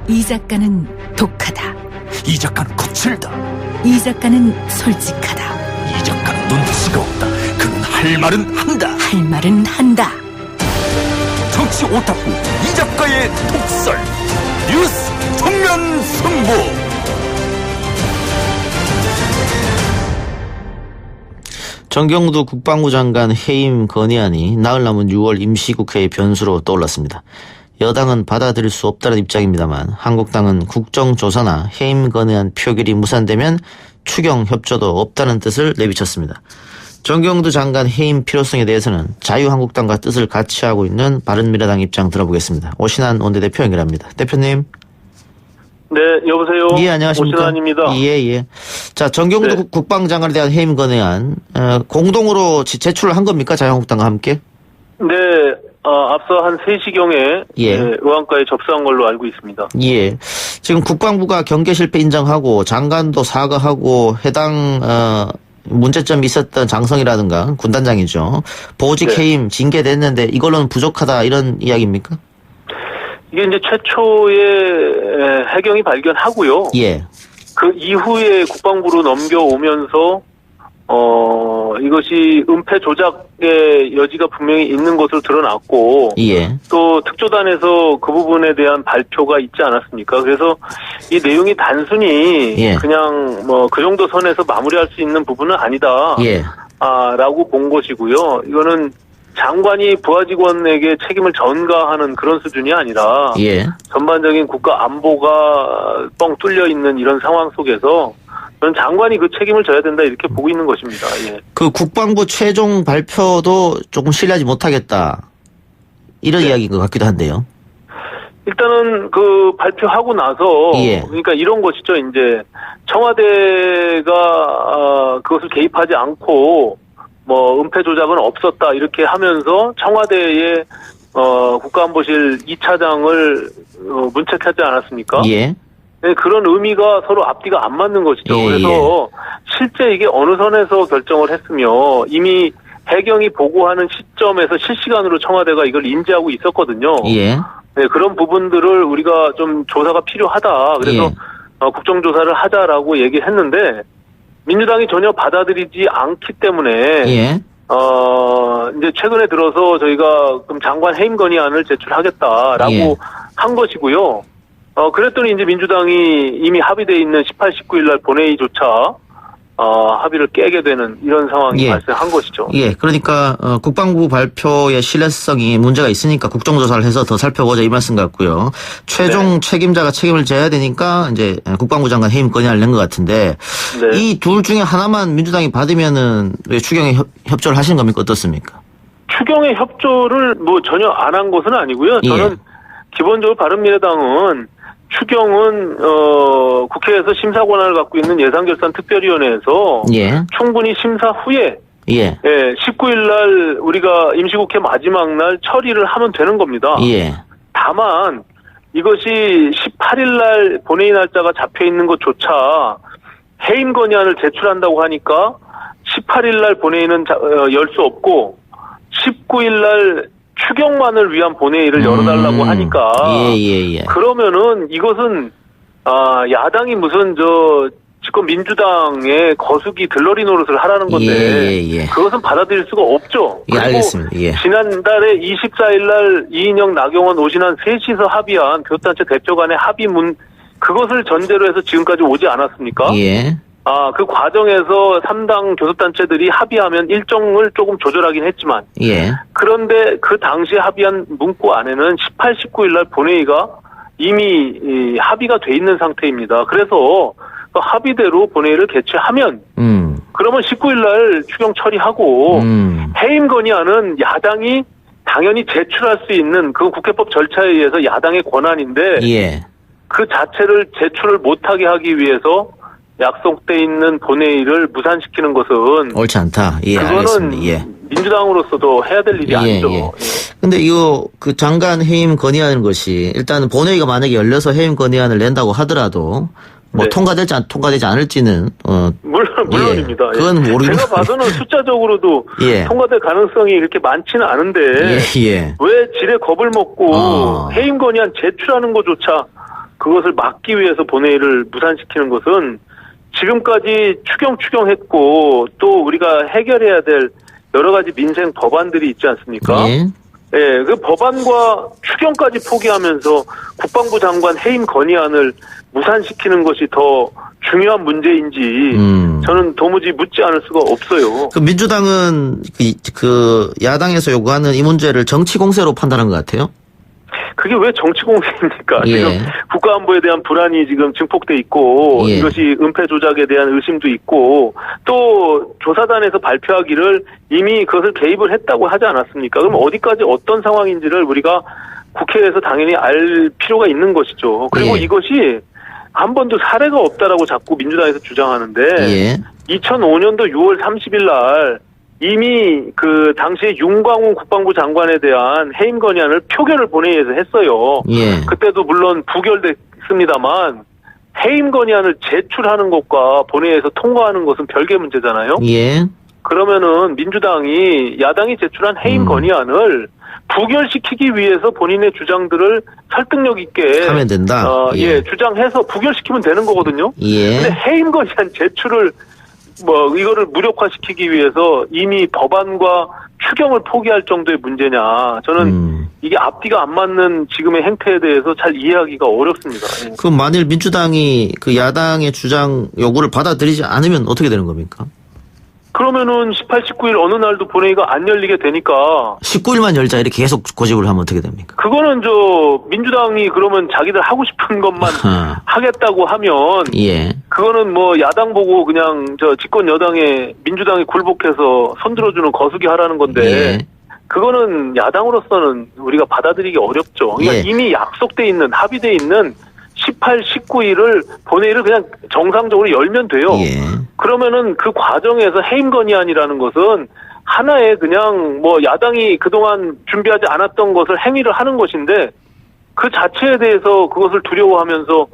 이 작가는 독하다. 이 작가는 거칠다. 이 작가는 솔직하다. 이 작가는 눈치가 없다. 그는 할 말은 한다. 할 말은 한다. 정치 오타쿠 이 작가의 독설. 뉴스 정면 승부. 정경두 국방부 장관 해임 건의안이 나흘 남은 6월 임시국회의 변수로 떠올랐습니다. 여당은 받아들일 수 없다는 입장입니다만 한국당은 국정조사나 해임 건의안 표결이 무산되면 추경 협조도 없다는 뜻을 내비쳤습니다. 정경두 장관 해임 필요성에 대해서는 자유한국당과 뜻을 같이 하고 있는 바른미래당 입장 들어보겠습니다. 오신환 원내대표 연결합니다. 대표님. 네, 여보세요. 예, 안녕하십니까. 오신환입니다. 예. 자, 정경두 네. 국방장관에 대한 해임 건의안 공동으로 제출을 한 겁니까? 자유한국당과 함께? 네, 앞서 한 3시경에 예. 의원과에 접수한 걸로 알고 있습니다. 예. 지금 국방부가 경계 실패 인정하고 장관도 사과하고 해당 문제점이 있었던 장성이라든가 군단장이죠. 보직 네. 해임 징계됐는데 이걸로는 부족하다 이런 이야기입니까? 이게 이제 최초의 해경이 발견하고요. 예. 그 이후에 국방부로 넘겨오면서 이것이 은폐 조작의 여지가 분명히 있는 것으로 드러났고 예. 또 특조단에서 그 부분에 대한 발표가 있지 않았습니까? 그래서 이 내용이 단순히 예. 그냥 뭐 그 정도 선에서 마무리할 수 있는 부분은 아니다. 예. 라고 본 것이고요. 이거는 장관이 부하 직원에게 책임을 전가하는 그런 수준이 아니라 예. 전반적인 국가 안보가 뻥 뚫려 있는 이런 상황 속에서 저는 장관이 그 책임을 져야 된다 이렇게 보고 있는 것입니다. 예. 그 국방부 최종 발표도 조금 신뢰하지 못하겠다. 이런 네. 이야기인 것 같기도 한데요. 일단은 그 발표하고 나서 예. 그러니까 이런 것이죠. 이제 청와대가 그것을 개입하지 않고 뭐 은폐 조작은 없었다 이렇게 하면서 청와대의 국가안보실 2차장을 문책하지 않았습니까? 예. 네, 그런 의미가 서로 앞뒤가 안 맞는 것이죠. 예, 그래서 실제 이게 어느 선에서 결정을 했으며 이미 해경이 보고하는 시점에서 실시간으로 청와대가 이걸 인지하고 있었거든요. 예. 네, 그런 부분들을 우리가 좀 조사가 필요하다. 그래서 예. 국정조사를 하자라고 얘기했는데 민주당이 전혀 받아들이지 않기 때문에 예. 이제 최근에 들어서 저희가 그럼 장관 해임 건의안을 제출하겠다라고 예. 한 것이고요. 그랬더니 이제 민주당이 이미 합의되어 있는 18, 19일 날 본회의조차 합의를 깨게 되는 이런 상황이 예. 발생한 것이죠. 예, 그러니까 국방부 발표의 신뢰성이 문제가 있으니까 국정조사를 해서 더 살펴보자 이 말씀 같고요. 최종 네. 책임자가 책임을 져야 되니까 이제 국방부 장관 해임 건의안을 낸 것 같은데 네. 이 둘 중에 하나만 민주당이 받으면은 왜 추경에 협조를 하신 겁니까? 어떻습니까? 추경의 협조를 뭐 전혀 안 한 것은 아니고요. 저는 예. 기본적으로 바른미래당은 추경은 국회에서 심사 권한을 갖고 있는 예산결산특별위원회에서 예. 충분히 심사 후에 예. 19일 날 우리가 임시국회 마지막 날 처리를 하면 되는 겁니다. 예. 다만 이것이 18일 날 본회의 날짜가 잡혀 있는 것조차 해임 건의안을 제출한다고 하니까 18일 날 본회의는 열 수 없고 19일 날 추경만을 위한 본회의를 열어달라고 하니까 예. 그러면은 이것은 야당이 무슨 지금 민주당의 거수기 들러리 노릇을 하라는 건데 예. 그것은 받아들일 수가 없죠. 예, 알겠습니다. 예. 지난달에 24일 날 이인영, 나경원, 오신환 셋이서 합의한 교섭단체 대표 간의 합의문 그것을 전제로 해서 지금까지 오지 않았습니까? 예. 그 과정에서 3당 교섭단체들이 합의하면 일정을 조금 조절하긴 했지만 예. 그런데 그 당시에 합의한 문구 안에는 18, 19일 날 본회의가 이미 합의가 돼 있는 상태입니다. 그래서 그 합의대로 본회의를 개최하면 그러면 19일 날 추경 처리하고 해임 건의안은 야당이 당연히 제출할 수 있는 그 국회법 절차에 의해서 야당의 권한인데 예. 그 자체를 제출을 못하게 하기 위해서 약속돼 있는 본회의를 무산시키는 것은 옳지 않다. 예, 그거는 알겠습니다. 예. 민주당으로서도 해야 될 일이 아니죠. 예. 근데 이거 그 장관 해임 건의하는 것이 일단 본회의가 만약에 열려서 해임 건의안을 낸다고 하더라도 뭐 네. 통과되지 않을지는 물론입니다. 예. 그건 모르겠는데 제가 봐서는 숫자적으로도 예. 통과될 가능성이 이렇게 많지는 않은데 예. 왜 지레 겁을 먹고 해임 건의안 제출하는 것조차 그것을 막기 위해서 본회의를 무산시키는 것은 지금까지 추경했고 또 우리가 해결해야 될 여러 가지 민생 법안들이 있지 않습니까? 예. 예, 그 법안과 추경까지 포기하면서 국방부 장관 해임 건의안을 무산시키는 것이 더 중요한 문제인지 저는 도무지 묻지 않을 수가 없어요. 그 민주당은 그 야당에서 요구하는 이 문제를 정치 공세로 판단한 것 같아요. 그게 왜 정치 공세입니까? 예. 지금 국가안보에 대한 불안이 지금 증폭돼 있고 예. 이것이 은폐 조작에 대한 의심도 있고 또 조사단에서 발표하기를 이미 그것을 개입을 했다고 하지 않았습니까? 그럼 어디까지 어떤 상황인지를 우리가 국회에서 당연히 알 필요가 있는 것이죠. 그리고 예. 이것이 한 번도 사례가 없다라고 자꾸 민주당에서 주장하는데 예. 2005년도 6월 30일 날 이미 그 당시에 윤광훈 국방부 장관에 대한 해임 건의안을 표결을 본회의에서 했어요. 예. 그때도 물론 부결됐습니다만 해임 건의안을 제출하는 것과 본회의에서 통과하는 것은 별개 문제잖아요. 예. 그러면은 민주당이 야당이 제출한 해임 건의안을 부결시키기 위해서 본인의 주장들을 설득력 있게 하면 된다. 예, 주장해서 부결시키면 되는 거거든요. 예. 근데 해임 건의안 제출을 이거를 무력화시키기 위해서 이미 법안과 추경을 포기할 정도의 문제냐. 저는 이게 앞뒤가 안 맞는 지금의 행태에 대해서 잘 이해하기가 어렵습니다. 예. 그럼 만일 민주당이 그 야당의 주장 요구를 받아들이지 않으면 어떻게 되는 겁니까? 그러면은 18, 19일 어느 날도 본회의가 안 열리게 되니까 19일만 열자 이렇게 계속 고집을 하면 어떻게 됩니까? 그거는 민주당이 그러면 자기들 하고 싶은 것만 아하. 하겠다고 하면 예. 그거는 야당 보고 그냥 집권 여당에 민주당이 굴복해서 손들어주는 거수기 하라는 건데 예. 그거는 야당으로서는 우리가 받아들이기 어렵죠. 그러니까 예. 이미 약속돼 있는 합의돼 있는 18, 19일을 본회의를 그냥 정상적으로 열면 돼요. 예. 그러면은 그 과정에서 해임 건의안이라는 것은 하나의 그냥 야당이 그동안 준비하지 않았던 것을 행위를 하는 것인데 그 자체에 대해서 그것을 두려워하면서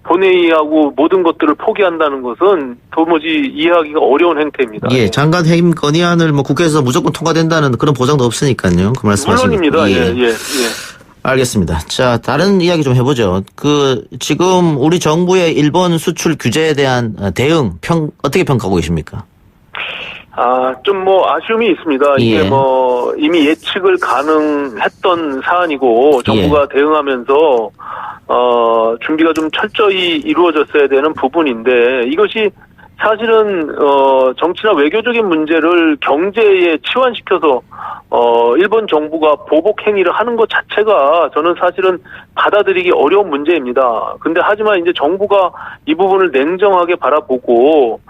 본회의하고 모든 것들을 포기한다는 것은 도무지 이해하기가 어려운 행태입니다. 예. 장관 해임 건의안을 국회에서 무조건 통과된다는 그런 보장도 없으니까요. 그 말씀하신 물론입니다. 예. 알겠습니다. 자, 다른 이야기 좀 해보죠. 지금 우리 정부의 일본 수출 규제에 대한 대응, 어떻게 평가하고 계십니까? 좀 아쉬움이 있습니다. 이게 예. 이미 예측을 가능했던 사안이고 정부가 대응하면서 준비가 좀 철저히 이루어졌어야 되는 부분인데 이것이 사실은 정치나 외교적인 문제를 경제에 치환시켜서 일본 정부가 보복 행위를 하는 것 자체가 저는 사실은 받아들이기 어려운 문제입니다. 근데 하지만 이제 정부가 이 부분을 냉정하게 바라보고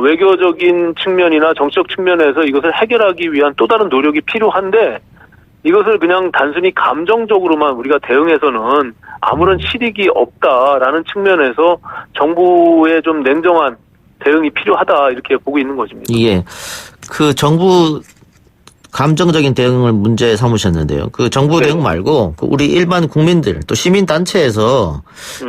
외교적인 측면이나 정치적 측면에서 이것을 해결하기 위한 또 다른 노력이 필요한데 이것을 그냥 단순히 감정적으로만 우리가 대응해서는 아무런 실익이 없다라는 측면에서 정부의 좀 냉정한 대응이 필요하다 이렇게 보고 있는 것입니다. 예. 정부 감정적인 대응을 문제 삼으셨는데요. 정부 대응 말고 우리 일반 국민들 또 시민단체에서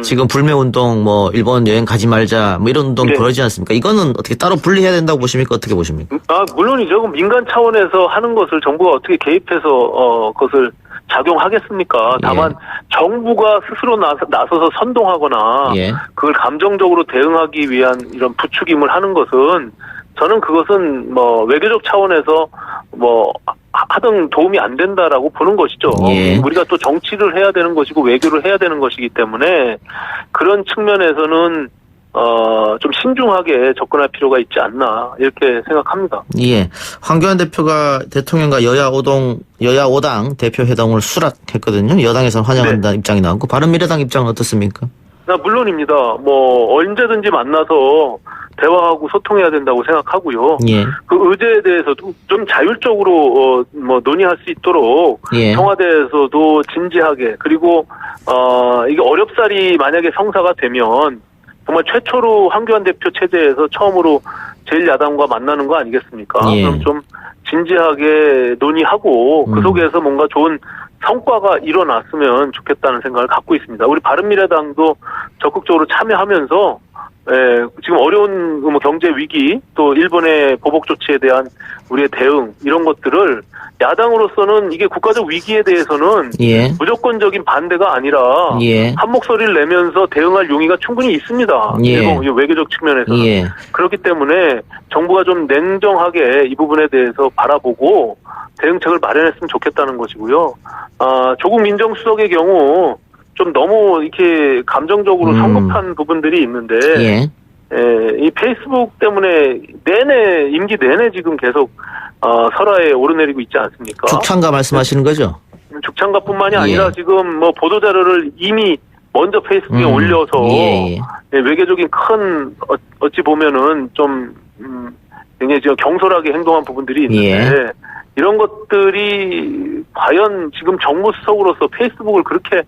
지금 불매운동 일본 여행 가지 말자 이런 운동 벌어지지 않습니까? 이거는 어떻게 따로 분리해야 된다고 보십니까? 어떻게 보십니까? 물론이죠. 민간 차원에서 하는 것을 정부가 어떻게 개입해서 그것을 작용하겠습니까? 다만 정부가 스스로 나서서 선동하거나 예. 그걸 감정적으로 대응하기 위한 이런 부추김을 하는 것은 저는 그것은 외교적 차원에서 하등 도움이 안 된다라고 보는 것이죠. 예. 우리가 또 정치를 해야 되는 것이고 외교를 해야 되는 것이기 때문에 그런 측면에서는 좀 신중하게 접근할 필요가 있지 않나 이렇게 생각합니다. 예. 황교안 대표가 대통령과 여야 5당 대표 회동을 수락했거든요. 여당에서는 환영한다는 입장이 나왔고 바른미래당 입장은 어떻습니까? 물론입니다. 언제든지 만나서 대화하고 소통해야 된다고 생각하고요. 예. 그 의제에 대해서도 좀 자율적으로 논의할 수 있도록 예. 청와대에서도 진지하게 그리고 이게 어렵사리 만약에 성사가 되면 정말 최초로 황교안 대표 체제에서 처음으로 제1야당과 만나는 거 아니겠습니까? 예. 그럼 좀 진지하게 논의하고 그 속에서 뭔가 좋은 성과가 일어났으면 좋겠다는 생각을 갖고 있습니다. 우리 바른미래당도 적극적으로 참여하면서 지금 어려운 뭐 경제 위기 또 일본의 보복 조치에 대한 우리의 대응 이런 것들을 야당으로서는 이게 국가적 위기에 대해서는 예. 무조건적인 반대가 아니라 예. 한 목소리를 내면서 대응할 용의가 충분히 있습니다. 예. 일본 외교적 측면에서는. 예. 그렇기 때문에 정부가 좀 냉정하게 이 부분에 대해서 바라보고 대응책을 마련했으면 좋겠다는 것이고요. 조국 민정수석의 경우 좀 너무 이렇게 감정적으로 성급한 부분들이 있는데 예. 이 페이스북 때문에 임기 내내 지금 계속 설화에 오르내리고 있지 않습니까? 죽창가 말씀하시는 거죠? 죽창가뿐만이 예. 아니라 지금 뭐 보도자료를 이미 먼저 페이스북에 올려서 예. 외교적인 큰 어찌 보면은 좀 굉장히 지금 경솔하게 행동한 부분들이 있는데 예. 이런 것들이 과연 지금 정무수석으로서 페이스북을 그렇게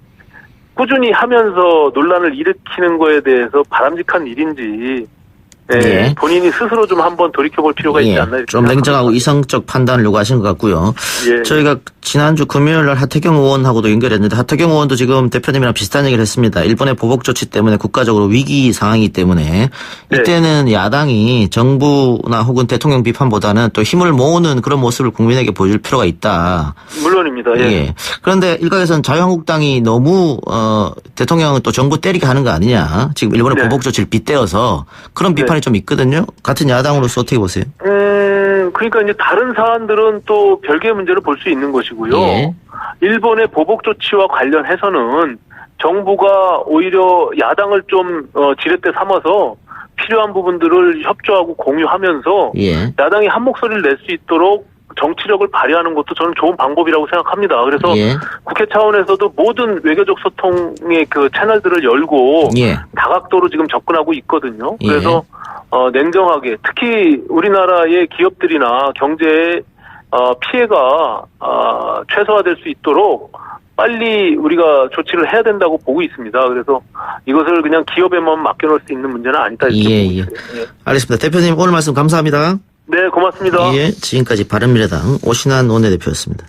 꾸준히 하면서 논란을 일으키는 거에 대해서 바람직한 일인지 예. 본인이 스스로 좀 한번 돌이켜볼 필요가 있지 않나 이렇게 좀 냉정하고 생각합니다. 이성적 판단을 요구하신 것 같고요. 예. 저희가 지난주 금요일 날 하태경 의원하고도 연결했는데 하태경 의원도 지금 대표님이랑 비슷한 얘기를 했습니다. 일본의 보복 조치 때문에 국가적으로 위기 상황이기 때문에 이때는 야당이 정부나 혹은 대통령 비판보다는 또 힘을 모으는 그런 모습을 국민에게 보여줄 필요가 있다. 물론입니다. 예. 예. 그런데 일각에서는 자유한국당이 너무 대통령은 또 정부 때리게 하는 거 아니냐. 지금 일본의 네. 보복 조치를 빗대어서 그런 비판이 좀 있거든요. 같은 야당으로서 어떻게 보세요? 그러니까 이제 다른 사안들은 또 별개의 문제를 볼 수 있는 것이고요. 예. 일본의 보복 조치와 관련해서는 정부가 오히려 야당을 좀 지렛대 삼아서 필요한 부분들을 협조하고 공유하면서 예. 야당이 한 목소리를 낼 수 있도록 정치력을 발휘하는 것도 저는 좋은 방법이라고 생각합니다. 그래서 예. 국회 차원에서도 모든 외교적 소통의 그 채널들을 열고 예. 다각도로 지금 접근하고 있거든요. 예. 그래서 냉정하게 특히 우리나라의 기업들이나 경제에 피해가 최소화될 수 있도록 빨리 우리가 조치를 해야 된다고 보고 있습니다. 그래서 이것을 그냥 기업에만 맡겨놓을 수 있는 문제는 아니다 이렇게 예, 보고 예. 있어요. 예. 알겠습니다. 대표님 오늘 말씀 감사합니다. 네, 고맙습니다. 예. 지금까지 바른미래당 오신환 원내대표였습니다.